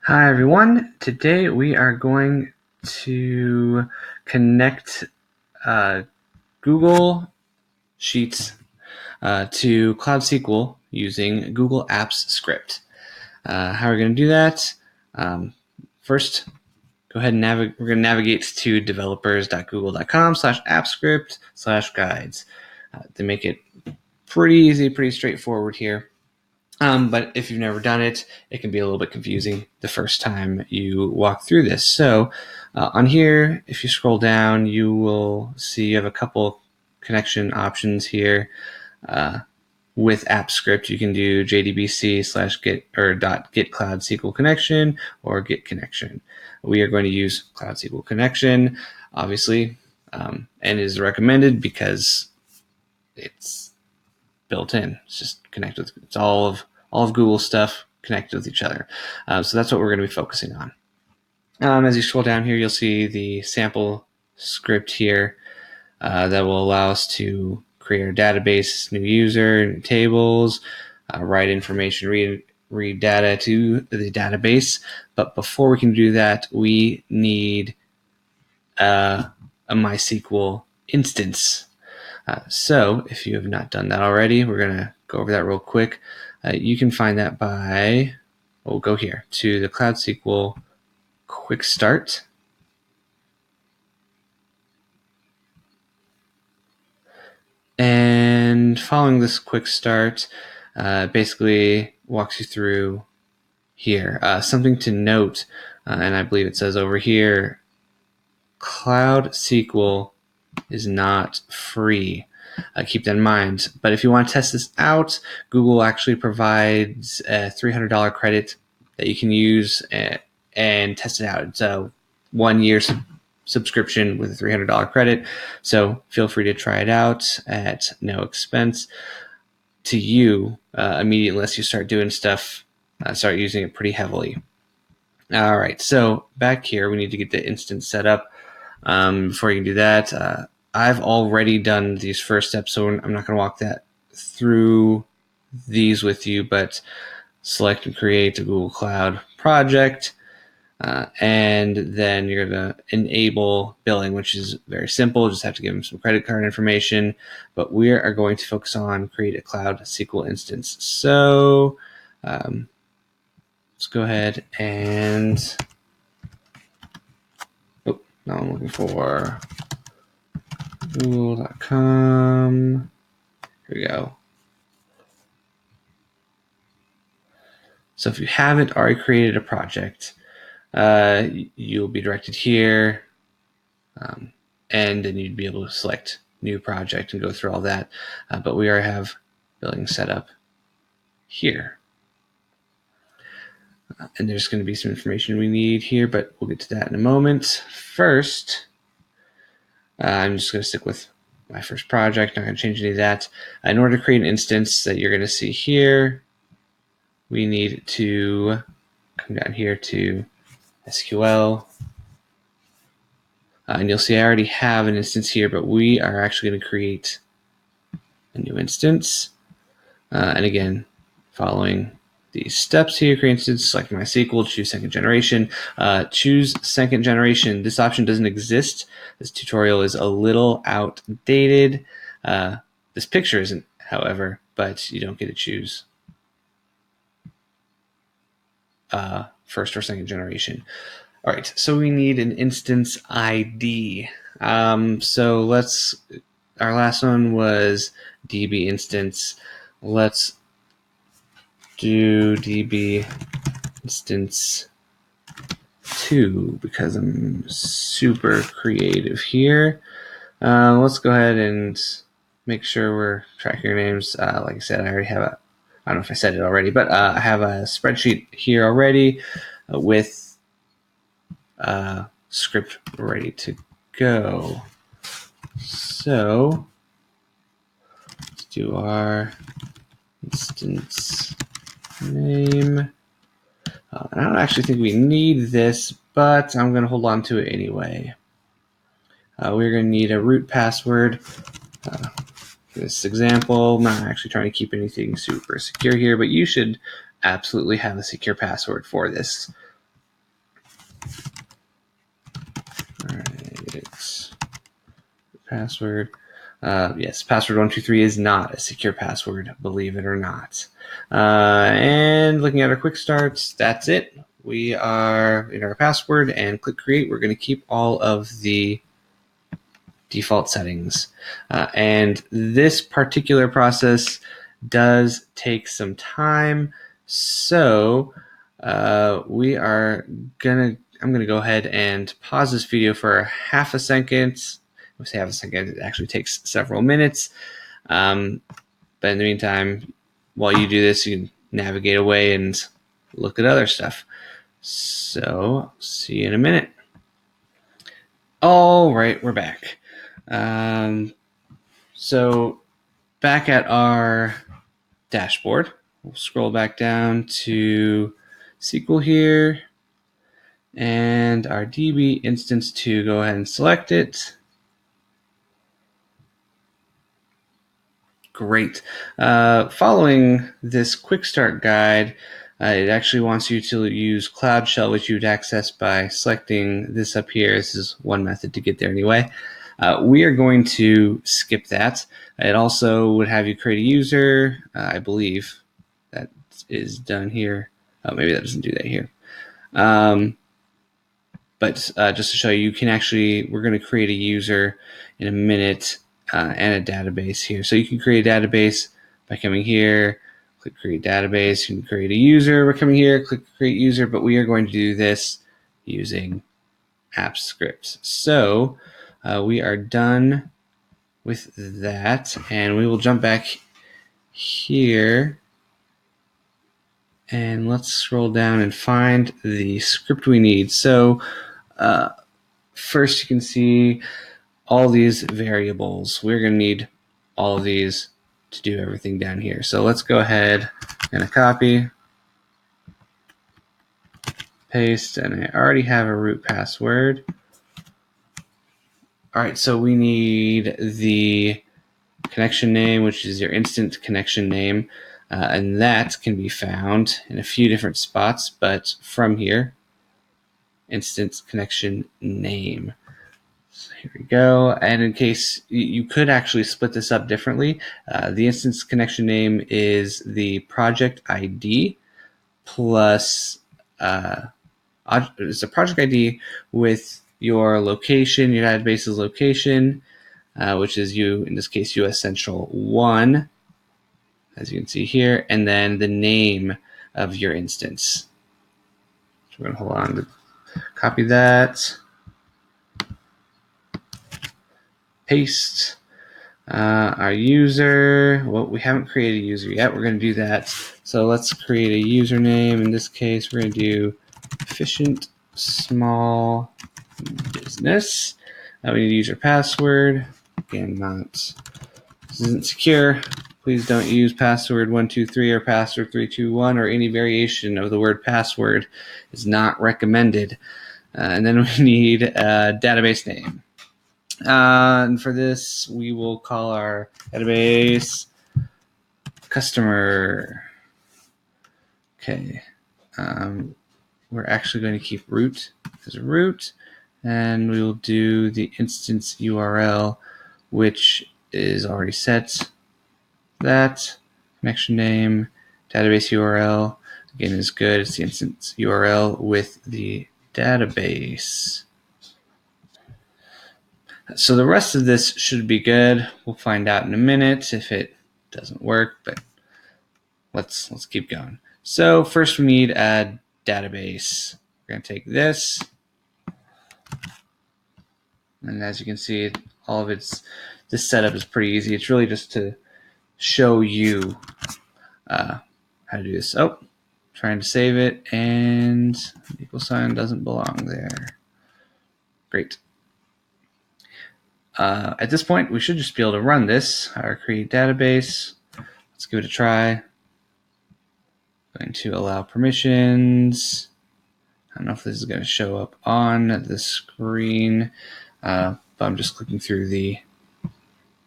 Hi everyone. Today we are going to connect Google Sheets to Cloud SQL using Google Apps script. How are we going to do that? First, go ahead and we're going to navigate to developers.google.com/appscript/guides. They make it pretty easy, pretty straightforward here. But if you've never done it, it can be a little bit confusing the first time you walk through this. So on here, if you scroll down, you will see you have a couple connection options here. With AppScript, you can do JDBC/get or .getCloudSqlConnection or getConnection. We are going to use Cloud SQL Connection, obviously, and it is recommended because it's built in. It's just connected. It's all of Google stuff connected with each other. So that's what we're going to be focusing on. As you scroll down here, you'll see the sample script here that will allow us to create our database, new user, new tables, write information, read data to the database. But before we can do that, we need a MySQL instance. So if you have not done that already, we're going to go over that real quick. You can find that by, we'll go here to the Cloud SQL Quick Start. And following this quick start, basically walks you through here. Something to note, and I believe it says over here, Cloud SQL is not free. Keep that in mind. But if you want to test this out, Google actually provides a $300 credit that you can use and test it out. It's a 1 year subscription with a $300 credit. So feel free to try it out at no expense to you immediately unless you start doing stuff, start using it pretty heavily. All right, so back here, we need to get the instance set up. Before you can do that, I've already done these first steps, so I'm not going to walk that through these with you, but select and create a Google Cloud project, and then you're going to enable billing, which is very simple. Just have to give them some credit card information, but we are going to focus on create a Cloud SQL instance. So let's go ahead and, now I'm looking for Google.com. Here we go. So if you haven't already created a project, you'll be directed here, and then you'd be able to select new project and go through all that. But we already have billing set up here. And there's going to be some information we need here, but we'll get to that in a moment. First, I'm just going to stick with my first project. Not going to change any of that. In order to create an instance that you're going to see here, we need to come down here to SQL. And you'll see I already have an instance here, but we are actually going to create a new instance. And again, following these steps here, create instance, select MySQL, choose second generation. Choose second generation. This option doesn't exist. This tutorial is a little outdated. This picture isn't, however, but you don't get to choose first or second generation. All right, so we need an instance ID. So our last one was DB instance. Let's do DB instance 2 because I'm super creative here. Let's go ahead and make sure we're tracking your names. Like I said, I already have I don't know if I said it already, but I have a spreadsheet here already with script ready to go. So let's do our instance name. I don't actually think we need this, but I'm going to hold on to it anyway. We're going to need a root password. For this example, I'm not actually trying to keep anything super secure here, but you should absolutely have a secure password for this. All right. Password. Yes, password 123 is not a secure password, believe it or not. And looking at our quick starts, that's it. We are in our password and click create. We're going to keep all of the default settings. And this particular process does take some time. So I'm going to go ahead and pause this video for half a second. Let's say half a second. It actually takes several minutes. But in the meantime, while you do this, you can navigate away and look at other stuff. So see you in a minute. All right, we're back. So back at our dashboard, we'll scroll back down to SQL here and our DB instance to go ahead and select it. Great. Following this quick start guide, it actually wants you to use Cloud Shell, which you'd access by selecting this up here. This is one method to get there anyway. We are going to skip that. It also would have you create a user. I believe that is done here. Oh, maybe that doesn't do that here. But just to show you, we're going to create a user in a minute and a database here. So you can create a database by coming here, click create database. You can create a user by coming here, click create user, but we are going to do this using app scripts. So we are done with that, and we will jump back here and let's scroll down and find the script we need. So first you can see all these variables. We're going to need all of these to do everything down here. So let's go ahead and copy, paste, and I already have a root password. All right, so we need the connection name, which is your instant connection name, and that can be found in a few different spots, but from here, instant connection name. So here we go. And in case you could actually split this up differently, the instance connection name is the project ID plus it's a project ID with your location, your database's location, which is in this case, US Central 1, as you can see here, and then the name of your instance. So we're going to hold on to copy that, paste. Our user, well, we haven't created a user yet. We're going to do that. So let's create a username. In this case, we're going to do efficient small business. We need to use our password. Again, this isn't secure. Please don't use password 123 or password 321 or any variation of the word password is not recommended. And then we need a database name. And for this, we will call our database customer. Okay. We're actually going to keep root as a root, and we will do the instance URL, which is already set. That connection name, database URL, again, is good. It's the instance URL with the database. So the rest of this should be good. We'll find out in a minute if it doesn't work, but let's keep going. So first we need a database. We're going to take this, and as you can see, this setup is pretty easy. It's really just to show you how to do this. Oh, trying to save it, and the equal sign doesn't belong there. Great. At this point, we should just be able to run this, our create database. Let's give it a try. Going to allow permissions. I don't know if this is going to show up on the screen, but I'm just clicking through the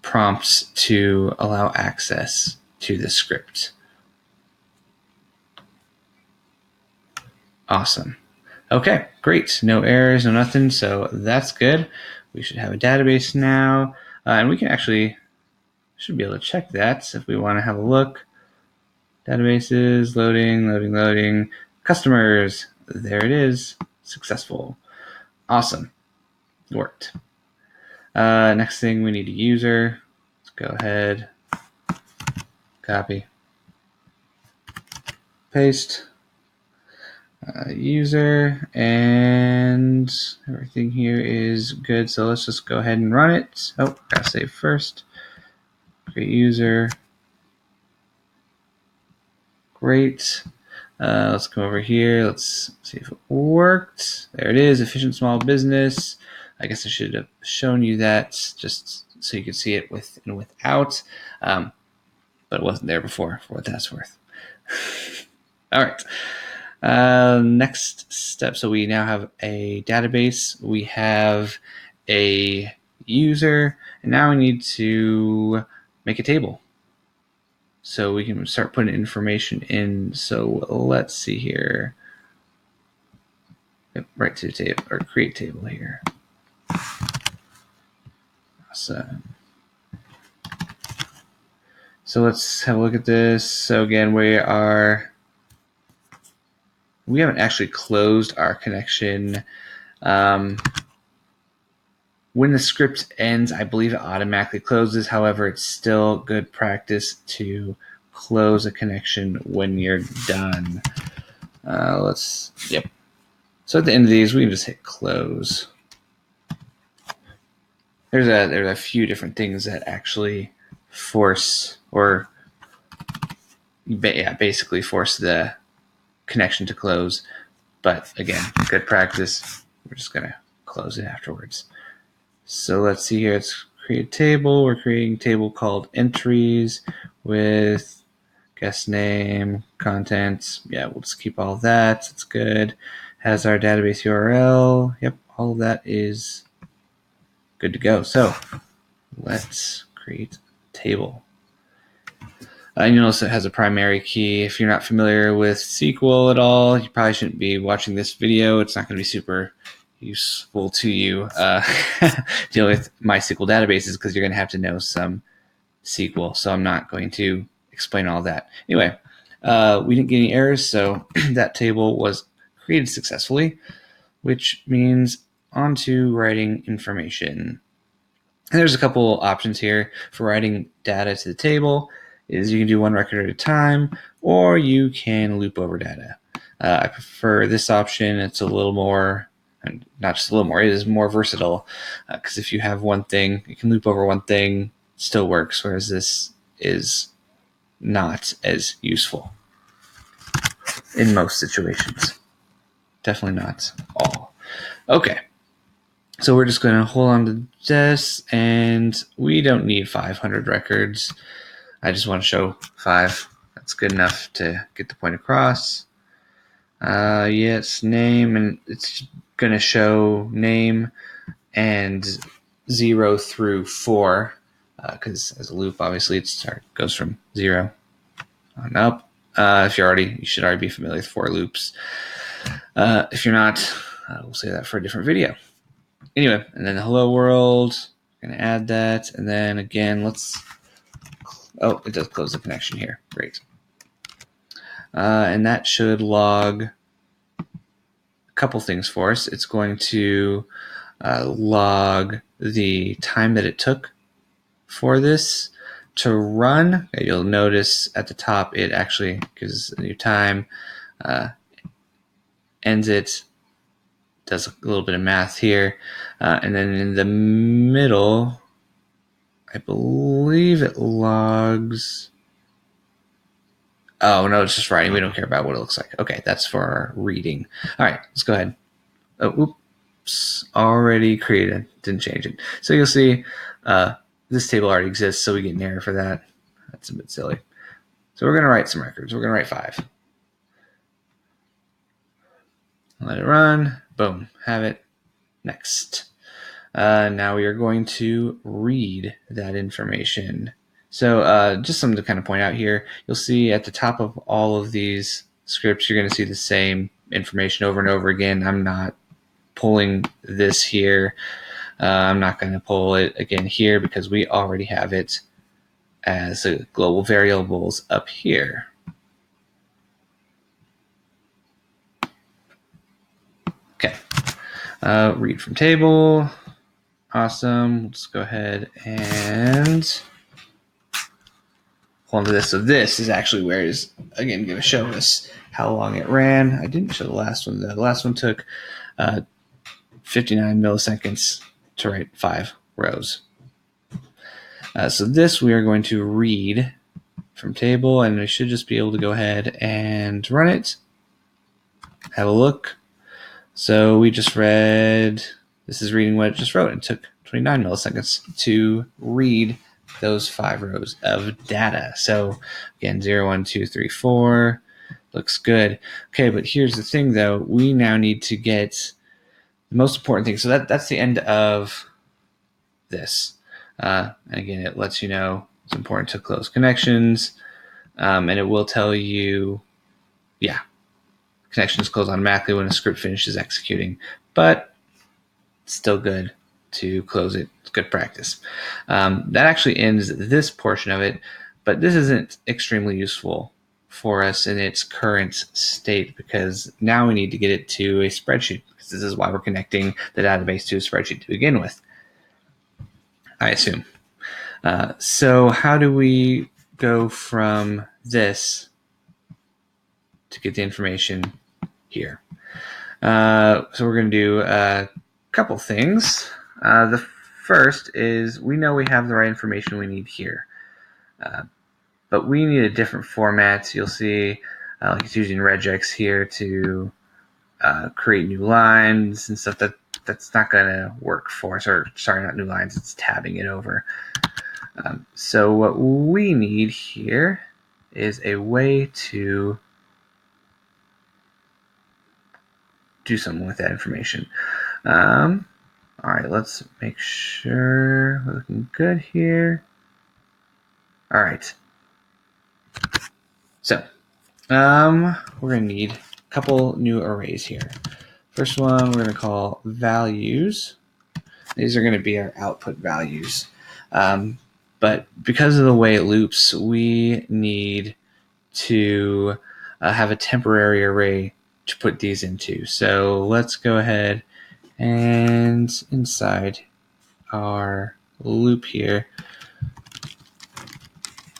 prompts to allow access to the script. Awesome. Okay, great. No errors, no nothing. So that's good. We should have a database now. And we can actually, should be able to check that if we want to have a look. Databases, loading. Customers, there it is. Successful. Awesome. It worked. Next thing, we need a user. Let's go ahead, copy, paste. User, and everything here is good. So let's just go ahead and run it. Oh, gotta save first. Create user. Great. Let's come over here. Let's see if it worked. There it is. Efficient small business. I guess I should have shown you that just so you could see it with and without, but it wasn't there before, for what that's worth. All right. Next step. So we now have a database. We have a user, and now we need to make a table. So we can start putting information in. So let's see here. Yep, right to the table or create table here. Awesome. So let's have a look at this. So again, we haven't actually closed our connection. When the script ends, I believe it automatically closes. However, it's still good practice to close a connection when you're done. Yep. So at the end of these, we can just hit close. There's a few different things that actually force or basically force the connection to close. But again, good practice. We're just gonna close it afterwards. So let's see here. It's create table. We're creating a table called entries with guest name, contents. Yeah, we'll just keep all that. It's good. Has our database URL. Yep, all of that is good to go. So let's create a table. You notice it has a primary key. If you're not familiar with SQL at all, you probably shouldn't be watching this video. It's not going to be super useful to you dealing with MySQL databases because you're going to have to know some SQL. So I'm not going to explain all that. Anyway, we didn't get any errors, so that table was created successfully, which means on to writing information. And there's a couple options here for writing data to the table. Is you can do one record at a time, or you can loop over data. I prefer this option. It's a little more, not just a little more, it is more versatile because if you have one thing, you can loop over one thing, it still works, whereas this is not as useful in most situations. Definitely not all. Okay. So we're just going to hold on to this, and we don't need 500 records. I just want to show 5. That's good enough to get the point across. Yes, name, and it's going to show name and 0 through 4, because as a loop, obviously, it goes from 0 on up. You should already be familiar with for loops. If you're not, we'll save that for a different video. Anyway, and then the hello world, I'm going to add that, and then again, it does close the connection here. Great. And that should log a couple things for us. It's going to log the time that it took for this to run. You'll notice at the top it actually gives a new time, ends it, does a little bit of math here, and then in the middle, I believe it logs. Oh, no, it's just writing. We don't care about what it looks like. Okay, that's for our reading. All right, let's go ahead. Oh, oops, already created. Didn't change it. So you'll see this table already exists, so we get an error for that. That's a bit silly. So we're going to write some records. We're going to write 5. Let it run. Boom, have it. Next. Now we are going to read that information. So just something to kind of point out here. You'll see at the top of all of these scripts, you're going to see the same information over and over again. I'm not pulling this here. I'm not going to pull it again here because we already have it as a global variables up here. Okay. Read from table. Awesome. Let's go ahead and pull into this. So this is actually where it is, again, going to show us how long it ran. I didn't show the last one, though. The last one took 59 milliseconds to write 5 rows. So this we are going to read from table, and we should just be able to go ahead and run it. Have a look. So we just read, this is reading what it just wrote. It took 29 milliseconds to read those 5 rows of data. So again, 0, 1, 2, 3, 4 looks good. Okay, but here's the thing though. We now need to get the most important thing. So that's the end of this. And again, it lets you know it's important to close connections. And it will tell you, yeah, connections close automatically when a script finishes executing, but it's still good to close it. It's good practice. That actually ends this portion of it, but this isn't extremely useful for us in its current state because now we need to get it to a spreadsheet because this is why we're connecting the database to a spreadsheet to begin with, I assume. So how do we go from this to get the information here? So we're going to do a couple things. The first is we know we have the right information we need here, but we need a different format. You'll see like it's using regex here to create new lines and stuff. That's not going to work for us. Or sorry, not new lines. It's tabbing it over. So what we need here is a way to do something with that information. All right, let's make sure we're looking good here. All right. So we're going to need a couple new arrays here. First one we're going to call values. These are going to be our output values. But because of the way it loops, we need to have a temporary array to put these into. So let's go ahead and inside our loop here,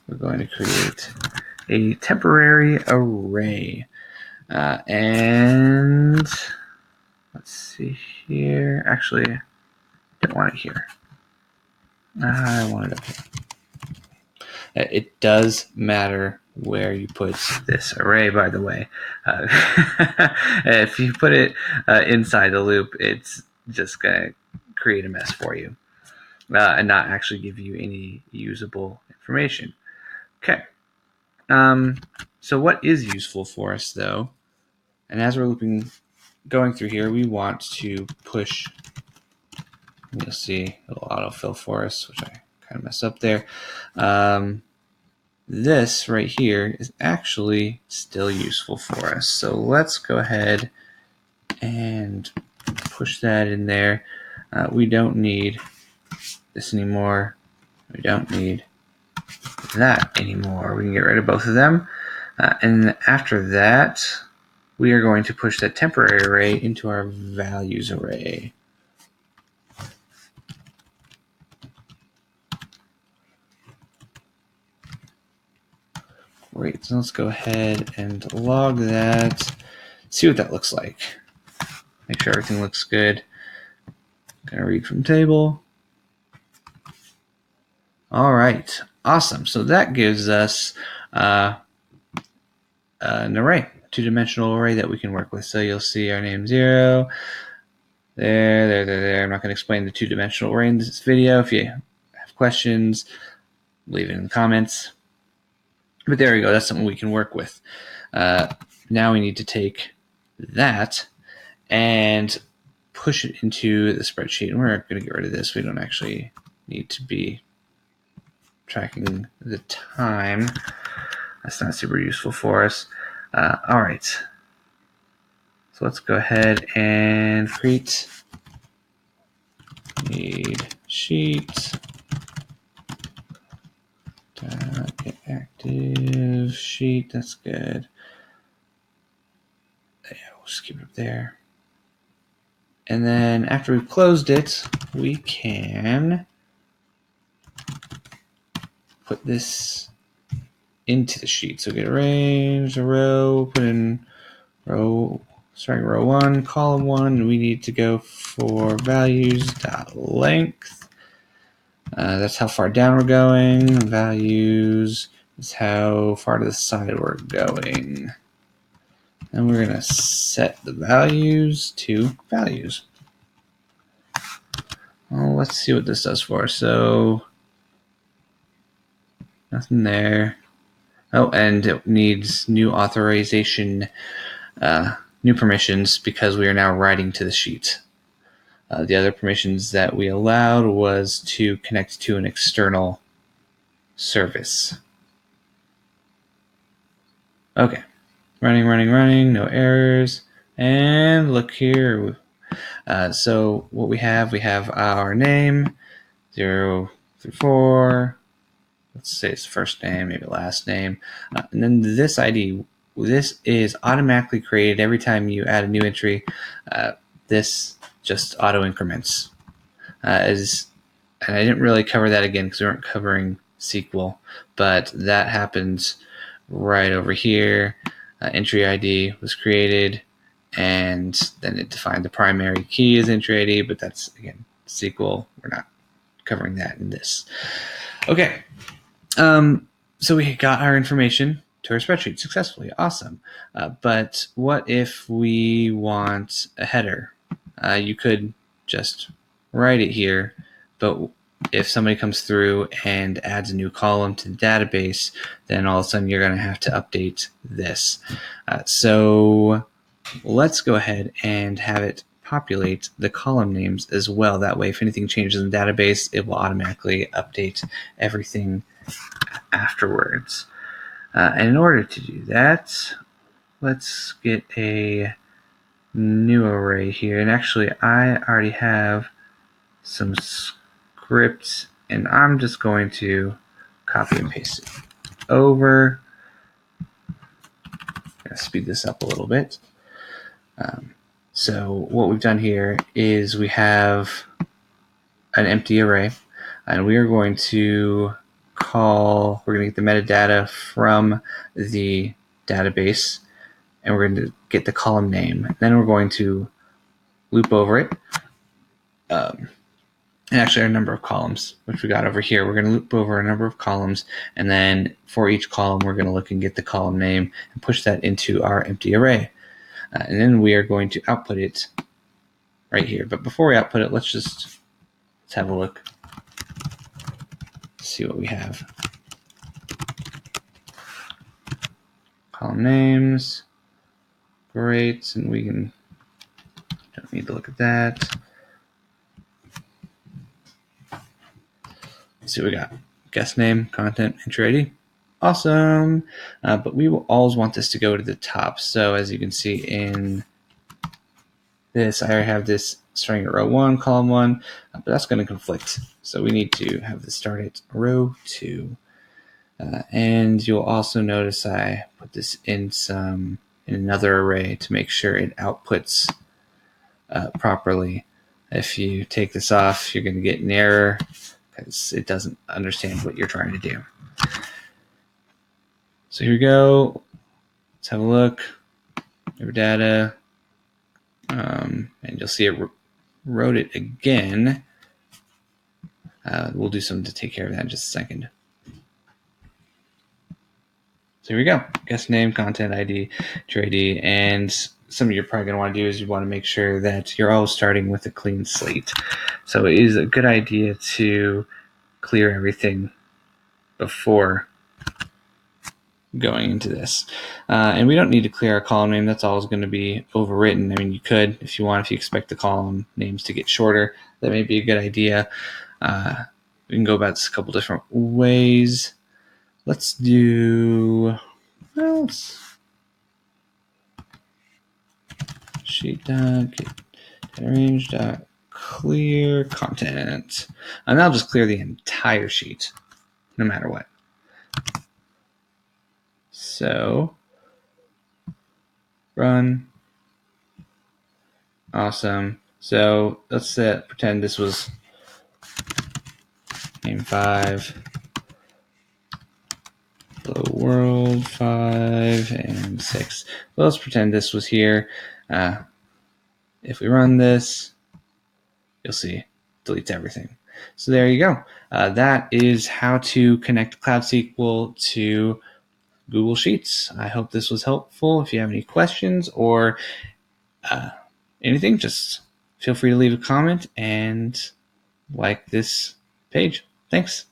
we're going to create a temporary array. And let's see here. Actually, I don't want it here. I want it up here. It does matter where you put this array, by the way. If you put it inside the loop, it's just going to create a mess for you and not actually give you any usable information. Okay. So what is useful for us, though, and as we're going through here, we want to push, you'll see it'll autofill for us, which I kind of messed up there. This right here is actually still useful for us. So let's go ahead and push that in there. We don't need this anymore. We don't need that anymore. We can get rid of both of them. And after that, we are going to push that temporary array into our values array. Great, so let's go ahead and log that, see what that looks like. Make sure everything looks good. Gonna read from table. All right, awesome. So that gives us an array, two-dimensional array that we can work with. So you'll see our name 0. There. I'm not going to explain the two-dimensional array in this video. If you have questions, leave it in the comments. But there we go. That's something we can work with. Now we need to take that and push it into the spreadsheet. And we're going to get rid of this. We don't actually need to be tracking the time. That's not super useful for us. All right. So let's go ahead and create need sheet. Get active sheet. That's good. Yeah, we'll just keep it up there. And then after we've closed it, we can put this into the sheet. So get arrange a row, put in row, starting row 1, column 1, and we need to go for values.length. That's how far down we're going. Values is how far to the side we're going. And we're going to set the values to values. Well, let's see what this does for us. So nothing there. Oh, and it needs new authorization, new permissions, because we are now writing to the sheet. The other permissions that we allowed was to connect to an external service. Okay, running, no errors. And look here. So what we have our name, 0 through 4. Let's say it's first name, maybe last name. And then this ID, this is automatically created every time you add a new entry. This just auto increments. And I didn't really cover that again because we weren't covering SQL, but that happens right over here. Entry ID was created, and then it defined the primary key as entry ID, but that's, again, SQL. We're not covering that in this. Okay. So we got our information to our spreadsheet successfully. Awesome. But what if we want a header? You could just write it here, but if somebody comes through and adds a new column to the database, then all of a sudden you're going to have to update this. So let's go ahead and have it populate the column names as well. That way, if anything changes in the database, it will automatically update everything afterwards. And in order to do that, let's get a new array here. And actually, I already have some scripts, and I'm just going to copy and paste it over. I'm going to speed this up a little bit. So what we've done here is we have an empty array, and we are going to we're going to get the metadata from the database, and we're going to get the column name. Then we're going to loop over it. And actually our number of columns, which we got over here, we're going to loop over a number of columns, and then for each column, we're going to look and get the column name and push that into our empty array. And then we are going to output it right here. But before we output it, let's have a look. See what we have. Column names. Great. And we don't need to look at that. Let's see what we got. Guest name, content, entry ID. Awesome. But we will always want this to go to the top. So as you can see in this, I already have this starting at row 1, column 1, but that's going to conflict. So we need to have this start at row 2. And you'll also notice I put this in another array to make sure it outputs properly. If you take this off, you're going to get an error because it doesn't understand what you're trying to do. So here we go. Let's have a look. Your data. And you'll see it wrote it again. We'll do something to take care of that in just a second. So here we go. Guest name, content ID, entry ID, and something you're probably going to want to do is you want to make sure that you're always starting with a clean slate. So it is a good idea to clear everything before going into this. And we don't need to clear our column name. That's always going to be overwritten. I mean, you could if you want, if you expect the column names to get shorter, that may be a good idea. We can go about this a couple different ways. Let's do, sheet.getArrange.clear content. And that'll just clear the entire sheet, no matter what. So, run. Awesome. So let's pretend this was name 5, hello world 5, and 6. Well, let's pretend this was here. If we run this, you'll see it deletes everything. So there you go. That is how to connect Cloud SQL to Google Sheets. I hope this was helpful. If you have any questions or anything, just feel free to leave a comment and like this page. Thanks.